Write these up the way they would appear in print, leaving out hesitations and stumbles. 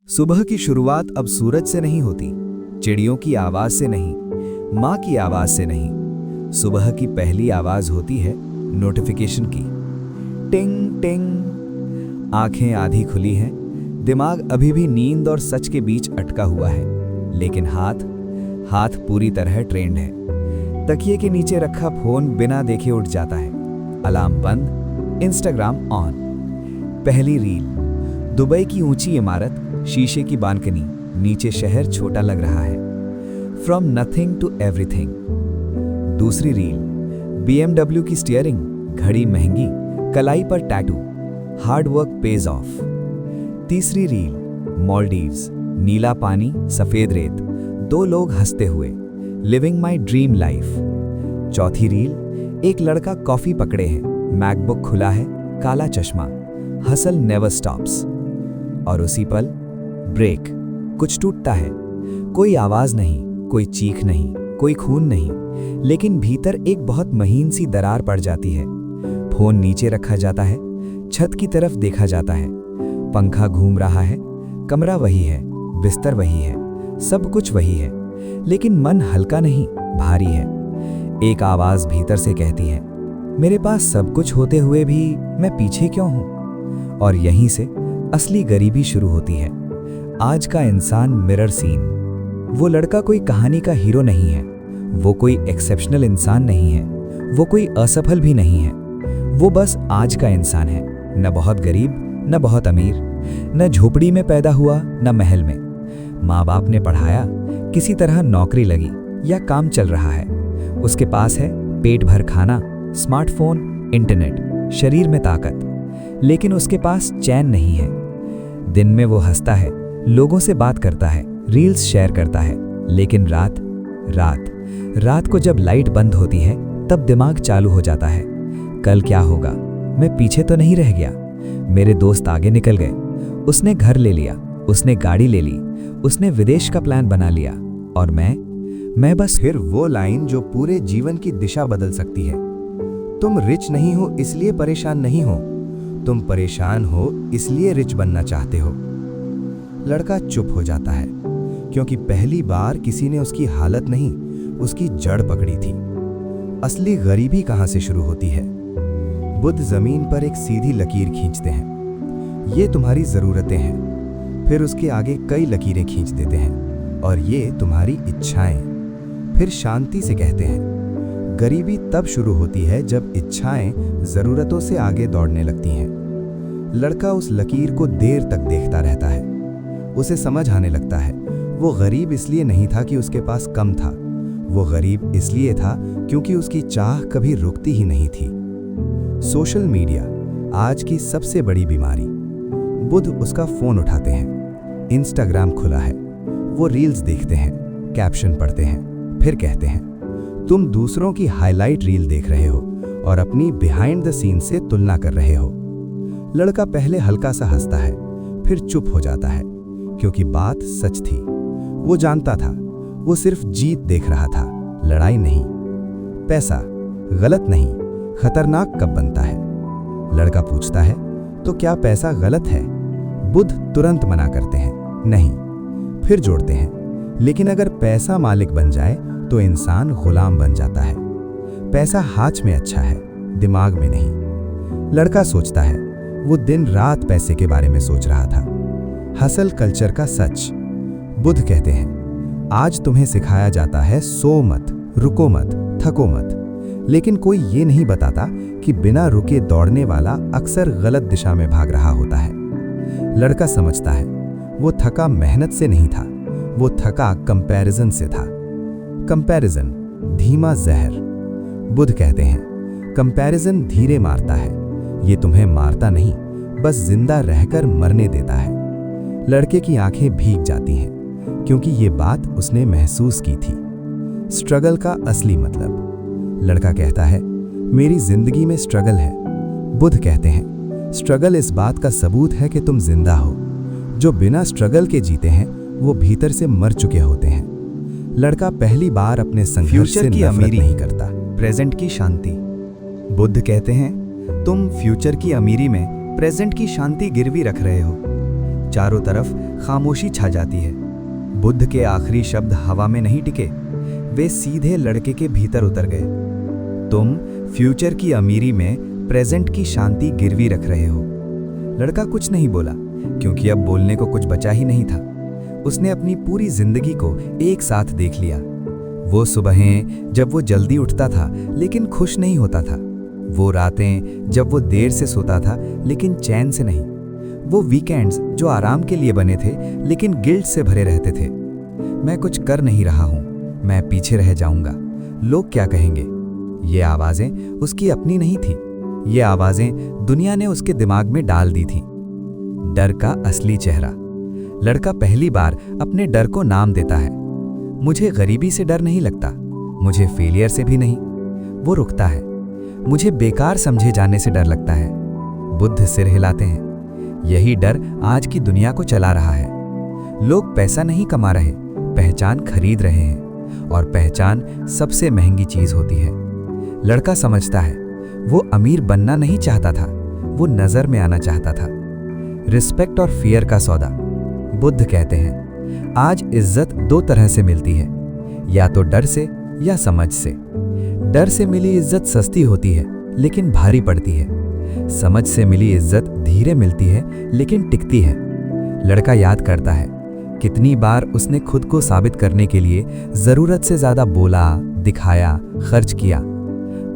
सुबह की शुरुआत अब सूरज से नहीं होती, चिड़ियों की आवाज से नहीं, माँ की आवाज से नहीं। सुबह की पहली आवाज होती है नोटिफिकेशन की। टिंग टिंग। आंखें आधी खुली हैं, दिमाग अभी भी नींद और सच के बीच अटका हुआ है, लेकिन हाथ पूरी तरह ट्रेंड है। तकिए के नीचे रखा फोन बिना देखे उठ जाता है। अलार्म बंद, इंस्टाग्राम ऑन। पहली रील। दुबई की ऊंची इमारत, शीशे की बालकनी, नीचे शहर छोटा लग रहा है। From nothing to everything. दूसरी रील। BMW की स्टीयरिंग, घड़ी महंगी, कलाई पर tattoo, hard work pays off. तीसरी रील। मॉलडीव्स, नीला पानी, सफेद रेत, दो लोग हंसते हुए, लिविंग माई ड्रीम लाइफ। चौथी रील। एक लड़का कॉफी पकड़े है, मैकबुक खुला है, काला चश्मा, हसल नेवर स्टॉप्स। और उसी पल ब्रेक। कुछ टूटता है। कोई आवाज नहीं, कोई चीख नहीं, कोई खून नहीं, लेकिन भीतर एक बहुत महीन सी दरार पड़ जाती है। फोन नीचे रखा जाता है, छत की तरफ देखा जाता है। पंखा घूम रहा है, कमरा वही है, बिस्तर वही है, सब कुछ वही है, लेकिन मन हल्का नहीं, भारी है। एक आवाज भीतर से कहती है, मेरे पास सब कुछ होते हुए भी मैं पीछे क्यों हूं? और यहीं से असली गरीबी शुरू होती है। आज का इंसान मिरर सीन। वो लड़का कोई कहानी का हीरो नहीं है, वो कोई एक्सेप्शनल इंसान नहीं है, वो कोई असफल भी नहीं है। वो बस आज का इंसान है, न बहुत गरीब, न बहुत अमीर, न झोपड़ी में पैदा हुआ, न महल में। माँ बाप ने पढ़ाया, किसी तरह नौकरी लगी या काम चल रहा है। उसके पास है पेट भर खाना, स्मार्टफोन, इंटरनेट, शरीर में ताकत, लेकिन उसके पास चैन नहीं है। दिन में वो हंसता है, लोगों से बात करता है, रील्स शेयर करता है, लेकिन रात को जब लाइट बंद होती है, तब दिमाग चालू हो जाता है। कल क्या होगा? मैं पीछे तो नहीं रह गया? मेरे दोस्त आगे निकल गए, उसने घर ले लिया, उसने गाड़ी ले ली, उसने विदेश का प्लान बना लिया, और मैं बस। फिर वो लाइन जो पूरे जीवन की दिशा बदल सकती है। तुम रिच नहीं हो इसलिए परेशान नहीं हो, तुम परेशान हो इसलिए रिच बनना चाहते हो। लड़का चुप हो जाता है, क्योंकि पहली बार किसी ने उसकी हालत नहीं, उसकी जड़ पकड़ी थी। असली गरीबी कहां से शुरू होती है? बुद्ध जमीन पर एक सीधी लकीर खींचते हैं, ये तुम्हारी जरूरतें हैं। फिर उसके आगे कई लकीरें खींच देते हैं, और ये तुम्हारी इच्छाएं। फिर शांति से कहते हैं, गरीबी तब शुरू होती है जब इच्छाएं जरूरतों से आगे दौड़ने लगती हैं। लड़का उस लकीर को देर तक देखता रहता है। उसे समझ आने लगता है, वो गरीब इसलिए नहीं था कि उसके पास कम था, वो गरीब इसलिए था क्योंकि उसकी चाह कभी रुकती ही नहीं थी। सोशल मीडिया आज की सबसे बड़ी बीमारी। बुद्ध उसका फोन उठाते हैं, इंस्टाग्राम खुला है, वो रील्स देखते हैं, कैप्शन पढ़ते हैं, फिर कहते हैं, तुम दूसरों की हाईलाइट रील देख रहे हो और अपनी बिहाइंड द सीन से तुलना कर रहे हो। लड़का पहले हल्का सा हंसता है, फिर चुप हो जाता है, क्योंकि बात सच थी। वो जानता था, वो सिर्फ जीत देख रहा था, लड़ाई नहीं। पैसा गलत नहीं, खतरनाक कब बनता है? लड़का पूछता है, तो क्या पैसा गलत है? बुद्ध तुरंत मना करते हैं, नहीं। फिर जोड़ते हैं, लेकिन अगर पैसा मालिक बन जाए तो इंसान गुलाम बन जाता है। पैसा हाथ में अच्छा है, दिमाग में नहीं। लड़का सोचता है, वो दिन रात पैसे के बारे में सोच रहा था। हसल कल्चर का सच। बुद्ध कहते हैं, आज तुम्हें सिखाया जाता है सो मत, रुको मत, थको मत, लेकिन कोई ये नहीं बताता कि बिना रुके दौड़ने वाला अक्सर गलत दिशा में भाग रहा होता है। लड़का समझता है, वो थका मेहनत से नहीं था, वो थका कंपैरिजन से था। कंपैरिजन धीमा जहर। बुद्ध कहते हैं, कंपैरिजन धीरे मारता है, ये तुम्हें मारता नहीं, बस जिंदा रहकर मरने देता है। लड़के की आंखें भीग जाती हैं, क्योंकि ये बात उसने महसूस की थी। स्ट्रगल का असली मतलब। लड़का कहता है, मेरी जिंदगी में स्ट्रगल है। बुद्ध कहते हैं, स्ट्रगल इस बात का सबूत है कि तुम जिंदा हो। जो बिना स्ट्रगल के जीते हैं, वो भीतर से मर चुके होते हैं। लड़का पहली बार अपने संघर्ष से नफरत नहीं करता, प्रेजेंट की शांति। बुद्ध कहते हैं, तुम फ्यूचर की अमीरी में प्रेजेंट की शांति गिरवी रख रहे हो। चारों तरफ खामोशी छा जाती है। बुद्ध के आखिरी शब्द हवा में नहीं टिके, वे सीधे लड़के के भीतर उतर गए। तुम फ्यूचर की अमीरी में प्रेजेंट की शांति गिरवी रख रहे हो। लड़का कुछ नहीं बोला, क्योंकि अब बोलने को कुछ बचा ही नहीं था। उसने अपनी पूरी जिंदगी को एक साथ देख लिया। वो सुबहें जब वो जल्दी उठता था लेकिन खुश नहीं होता था, वो रातें जब वो देर से सोता था लेकिन चैन से नहीं, वो वीकेंड्स जो आराम के लिए बने थे लेकिन गिल्ट से भरे रहते थे। मैं कुछ कर नहीं रहा हूँ, मैं पीछे रह जाऊंगा, लोग क्या कहेंगे। ये आवाजें उसकी अपनी नहीं थी, ये आवाजें दुनिया ने उसके दिमाग में डाल दी थी। डर का असली चेहरा। लड़का पहली बार अपने डर को नाम देता है। मुझे गरीबी से डर नहीं लगता, मुझे फेलियर से भी नहीं। वो रुकता है। मुझे बेकार समझे जाने से डर लगता है। बुद्ध सिर हिलाते हैं। यही डर आज की दुनिया को चला रहा है। लोग पैसा नहीं कमा रहे, पहचान खरीद रहे हैं, और पहचान सबसे महंगी चीज होती है। लड़का समझता है, वो अमीर बनना नहीं चाहता था, वो नजर में आना चाहता था। रिस्पेक्ट और फियर का सौदा। बुद्ध कहते हैं, आज इज्जत दो तरह से मिलती है, या तो डर से या समझ से। डर से मिली इज्जत सस्ती होती है लेकिन भारी पड़ती है। समझ से मिली इज्जत धीरे मिलती है लेकिन टिकती है। लड़का याद करता है कितनी बार उसने खुद को साबित करने के लिए जरूरत से ज्यादा बोला, दिखाया, खर्च किया।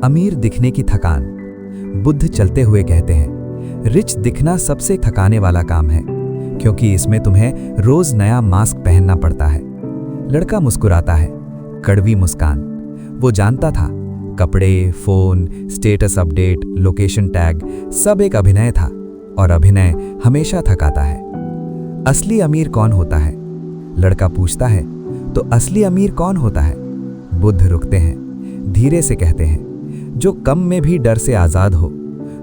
अमीर दिखने की थकान। बुद्ध चलते हुए कहते हैं, रिच दिखना सबसे थकाने वाला काम है, क्योंकि इसमें तुम्हें रोज नया मास्क पहनना पड़ता है। लड़का मुस्कुराता है, कड़वी मुस्कान। वो जानता था कपड़े, phone, status update, location tag सब एक अभिनय था, और अभिनय हमेशा थकाता है। असली अमीर कौन होता है? लड़का पूछता है, तो असली अमीर कौन होता है? बुद्ध रुकते हैं, धीरे से कहते हैं, जो कम में भी डर से आजाद हो,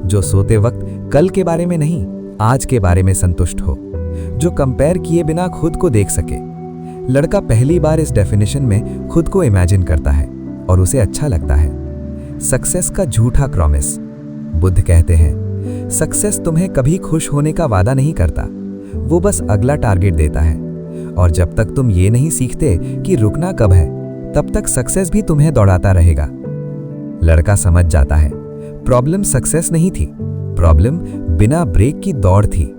जो सोते वक्त कल के बारे में नहीं आज के बारे में संतुष्ट हो, जो कंपेयर किए बिना खुद को देख सके। लड़का पहली बार इस डेफिनेशन में खुद को इमेजिन करता है और उसे अच्छा लगता है। सक्सेस का झूठा प्रॉमिस। बुद्ध कहते हैं, सक्सेस तुम्हें कभी खुश होने का वादा नहीं करता, वो बस अगला टारगेट देता है। और जब तक तुम ये नहीं सीखते कि रुकना कब है, तब तक सक्सेस भी तुम्हें दौड़ाता रहेगा। लड़का समझ जाता है, प्रॉब्लम सक्सेस नहीं थी, प्रॉब्लम बिना ब्रेक की दौड़ थी।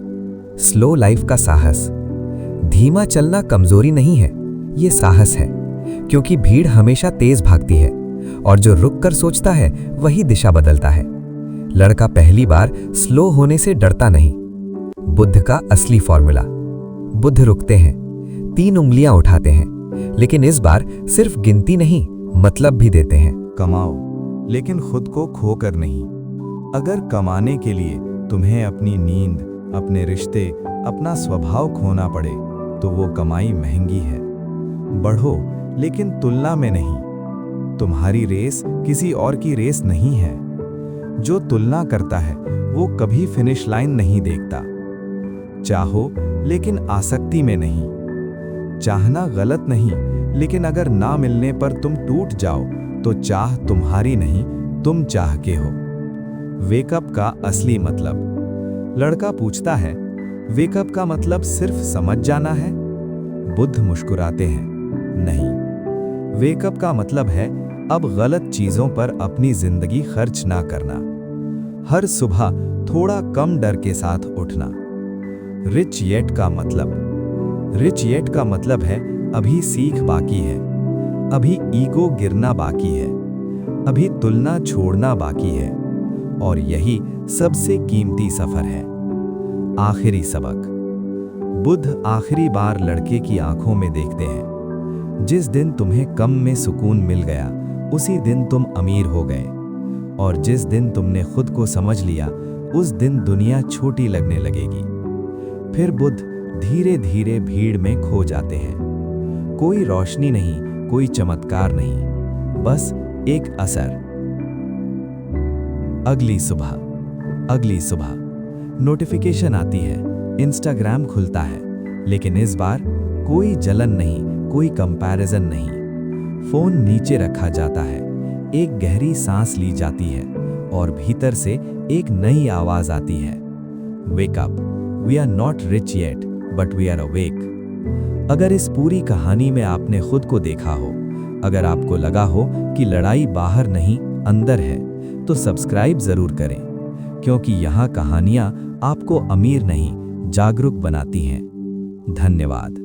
स्लो लाइफ का साहस। धीमा चलना कमजोरी नहीं है, ये साहस है, क्योंकि भीड़ हमेशा तेज भागती है, और जो रुक कर सोचता है वही दिशा बदलता है। लड़का पहली बार स्लो होने से डरता नहीं। बुद्ध का असली फॉर्मूला। बुद्ध रुकते हैं, 3 उंगलियां उठाते हैं, लेकिन इस बार सिर्फ गिनती नहीं, मतलब भी देते हैं। कमाओ, लेकिन खुद को खोकर नहीं। अगर कमाने के लिए तुम्हें अपनी नींद, अपने रिश्ते, अपना स्वभाव खोना पड़े, तो वो कमाई महंगी है। बढ़ो, लेकिन तुलना में नहीं। तुम्हारी रेस किसी और की रेस नहीं है। जो तुलना करता है वो कभी फिनिश लाइन नहीं देखता। चाहो, लेकिन आसक्ति में नहीं। चाहना गलत नहीं, लेकिन अगर ना मिलने पर तुम टूट जाओ तो चाह तुम्हारी नहीं, तुम चाह के हो। वेकअप का असली मतलब। लड़का पूछता है, वेकअप का मतलब सिर्फ समझ जाना है? बुद्ध मुस्कुराते हैं, नहीं। वेकअप का मतलब है अब गलत चीजों पर अपनी जिंदगी खर्च ना करना। हर सुबह थोड़ा कम डर के साथ उठना। रिच येट का मतलब। रिच येट का मतलब है अभी सीख बाकी है, अभी ईगो गिरना बाकी है, अभी तुलना छोड़ना बाकी है, और यही सबसे कीमती सफर है। आखिरी सबक। बुद्ध आखिरी बार लड़के की आंखों में देखते हैं। जिस दिन तुम्हें कम में सुकून मिल गया, उसी दिन तुम अमीर हो गए, और जिस दिन तुमने खुद को समझ लिया, उस दिन दुनिया छोटी लगने लगेगी। फिर बुद्ध धीरे धीरे भीड़ में खो जाते हैं। कोई रोशनी नहीं, कोई चमत्कार नहीं, बस एक असर। अगली सुबह नोटिफिकेशन आती है, इंस्टाग्राम खुलता है, लेकिन इस बार कोई जलन नहीं, कोई कंपैरिजन नहीं। फोन नीचे रखा जाता है, एक गहरी सांस ली जाती है, और भीतर से एक नई आवाज आती है, wake up, we are not rich yet, but we are awake. अगर इस पूरी कहानी में आपने खुद को देखा हो, अगर आपको लगा हो कि लड़ाई बाहर नहीं अंदर है, तो सब्सक्राइब जरूर करें, क्योंकि यहाँ कहानियाँ आपको अमीर नहीं जागरूक बनाती हैं। धन्यवाद।